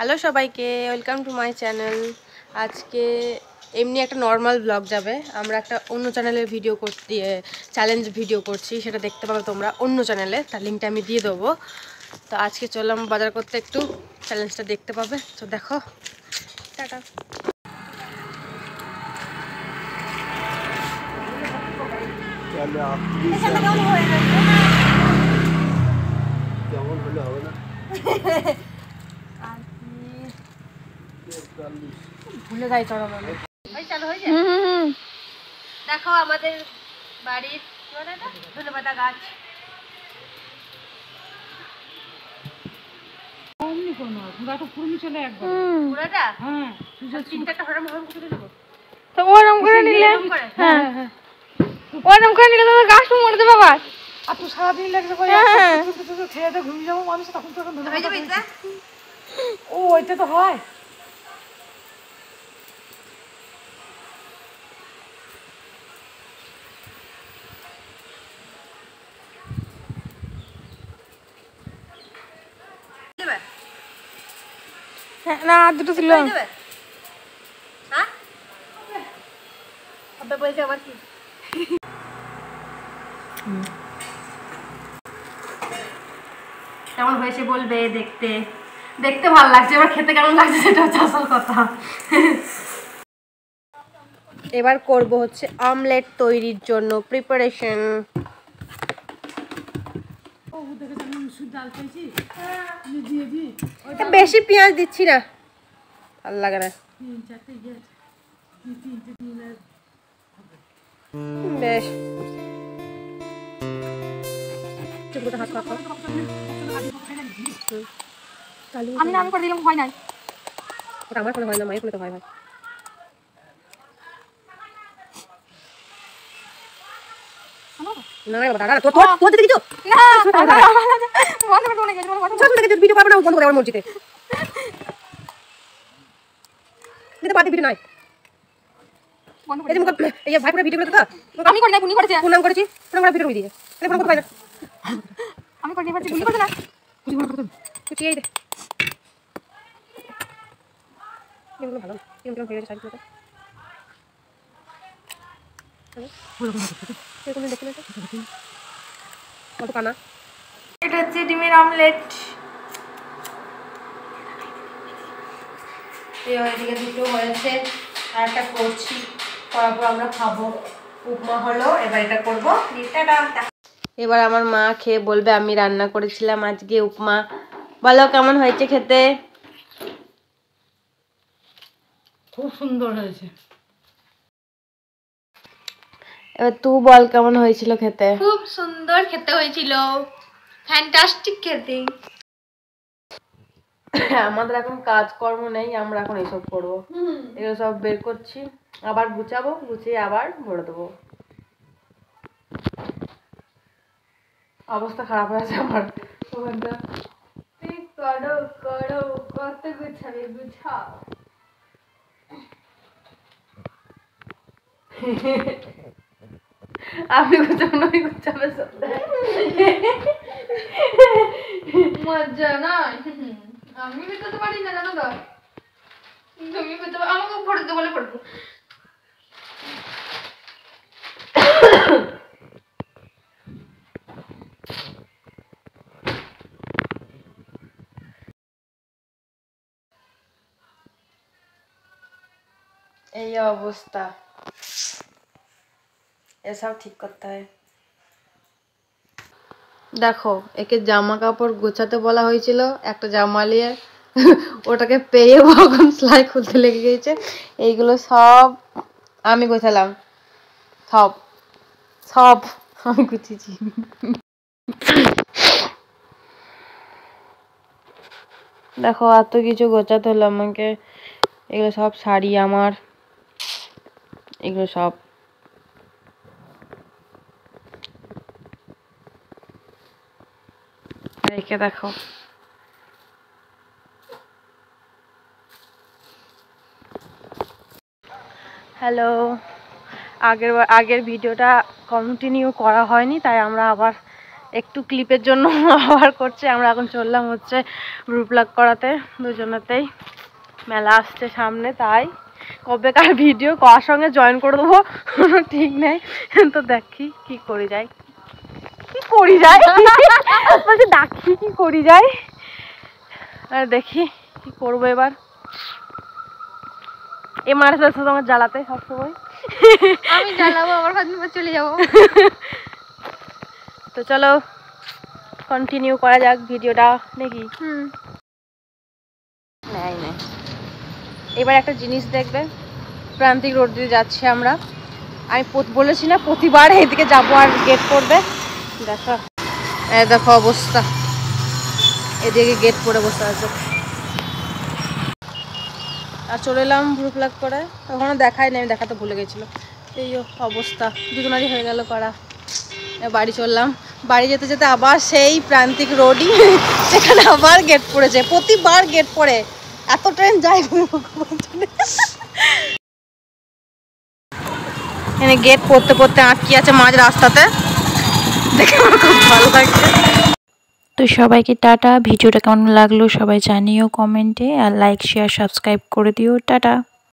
Hello সবাইকে, welcome to my channel. আজকে এমনি একটা নর্মাল ব্লগ যাবে। আমরা একটা অন্য চ্যানেলের ভিডিও করতে চ্যালেঞ্জ ভিডিও করছি, সেটা দেখতে পাবে তোমরা অন্য চ্যানেলে, তার লিঙ্কটা আমি দিয়ে দেবো। তো আজকে চললাম বাজার করতে, একটু চ্যালেঞ্জটা দেখতে পাবে। তো দেখো, টাটা। ভুলে যাই চলো মানে চালু হয়ে যায়। দেখো আমাদের বাড়ির ধনেপাতা গাছ। সারাদিন লাগবে খেয়ে ঘুমিয়ে যাবো মানুষ, তখন তখন ও ওইটা তো হয়। না দুটো ছিল কেমন হয়েছে বলবে। দেখতে দেখতে ভালো লাগছে, এবার খেতে কেমন লাগছে সেটা হচ্ছে আসল কথা। এবার করব হচ্ছে অমলেট তৈরির জন্য প্রিপারেশন। বেশি পেঁয়াজ দিচ্ছি না, ভালো লাগে না। বেশ আমি করে দিলাম, হয় নাই ওটা আমার কোনো হয় না, মায়ের কোনো তো হয় ভাই। এটা হচ্ছে ডিমের অমলেট। এদিকে দুটো হয়েছে, আর একটা করছি, করার পর আমরা খাবো। উপমা হলো, এবার এটা করবো। এবার আমার মা খেয়ে বলবে আমি রান্না করেছিলাম আজকে উপমা। বলো কেমন হয়েছে খেতে? খুব সুন্দর হয়েছে। এবার তুই বল কেমন হয়েছিল খেতে? খুব সুন্দর খেতে হয়েছিল, ফ্যান্টাস্টিক খেতে। আমাদের এখন কাজকর্ম নেই, আমরা এখন এসব করবো। এগুলো সব বের করছি, আবার গুছাবো, গুছিয়ে আবার ভরে দেবো। অবস্থা খারাপ হয়েছে আমার। করো করো, কত গুছাবে গুছাও। আমি গুছাবো না, ওই গুছাবে মজা না, আমি গুছাতে পারি না জানো তো, তুমি গুছাবে, আমাকে পড়তে বলে পড়বো। এই অবস্থা, এসব ঠিক করতে হয়। দেখো, একে জামা কাপড় গোছাতে বলা হয়েছিল, একটা জামা নিয়ে ওটাকে পেয়ে এখন সেলাই খুলতে লেগে গেছে। এইগুলো সব আমি গোছালাম, সব সব আমি গুছিয়েছি। দেখো এত কিছু গোছাতে হলো আমাকে। এগুলো সব শাড়ি আমার, এগুলো সব রেখে দেখো। হ্যালো, আগের ভিডিওটা কন্টিনিউ করা হয়নি, তাই আমরা আবার একটু ক্লিপের জন্য ব্যবহার করছে। আমরা এখন চললাম হচ্ছে গ্রুপ ব্লগ করাতে, দুজনেতেই। মেলা আসছে সামনে, তাই কবেকার ভিডিও কার সঙ্গে জয়েন করে দেবো কোনো ঠিক নেই। তো দেখি কি করি যায়, কি করি যায় বলছে ডাকি কি করি যায়, আর দেখি কি করবো এবার। এ মারের সাথে তোমার জ্বালাতে সবসময় আমি জ্বালাবো আবার ফাতিমা চলে যাবো। তো চলো কন্টিনিউ করা যাক ভিডিওটা নাকি। নাই নাই, এবার একটা জিনিস দেখবে, প্রান্তিক রোড দিয়ে যাচ্ছি আমরা। আমি বলেছি না প্রতিবার এদিকে যাবো আর গেট করবে। দেখো দেখো অবস্থা, এদিকে গেট করে বসে আছে। আর চলে এলাম গ্রুপ ব্লগ করে, তখনও দেখাই না, আমি দেখাতে ভুলে গেছিলো। এই অবস্থা দুজনারই হয়ে গেল করা। বাড়ি চললাম, বাড়ি যেতে যেতে আবার সেই প্রান্তিক রোডই, সেখানে আবার গেট পড়েছে। প্রতিবার গেট পড়ে, এত ট্রেন যায়। এখানে গেট পড়তে পড়তে আটকে আছে মাঝ রাস্তাতে, দেখে আমার খুব ভালো লাগছে। তো সবাইকে টাটা। ভিডিওটা কেমন লাগলো সবাই জানিও কমেন্টে, আর লাইক শেয়ার সাবস্ক্রাইব করে দিও। টাটা।